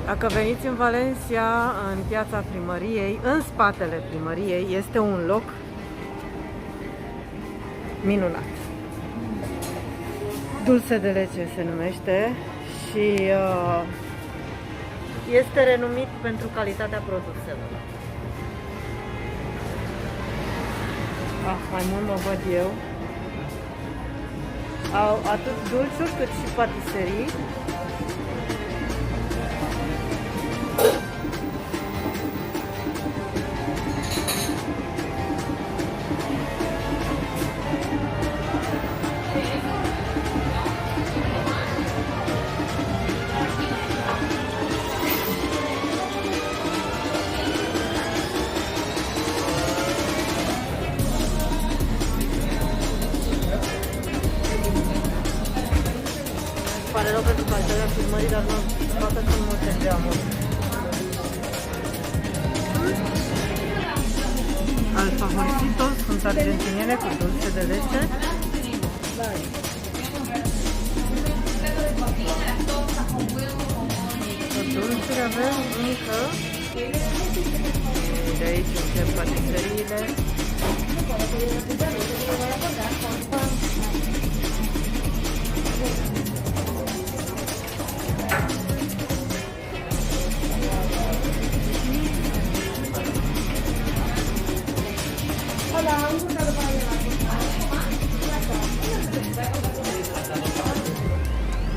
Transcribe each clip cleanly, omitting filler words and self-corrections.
Dacă veniți în Valencia, în piața primăriei, în spatele primăriei, este un loc minunat. Dulce de Leche se numește și este renumit pentru calitatea produselor. Mai mult mă văd eu. Au atât dulciuri cât și patiserii. Pare rău pentru calitatea filmării, dar nu toate sunt multe geamuri. Al favorititos sunt argentiniene cu dulce de leche. Dulciuri avem încă. De aici încep patiseriile.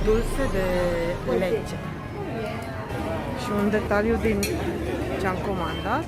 Dulce de leche. Și un detaliu din ce am comandat.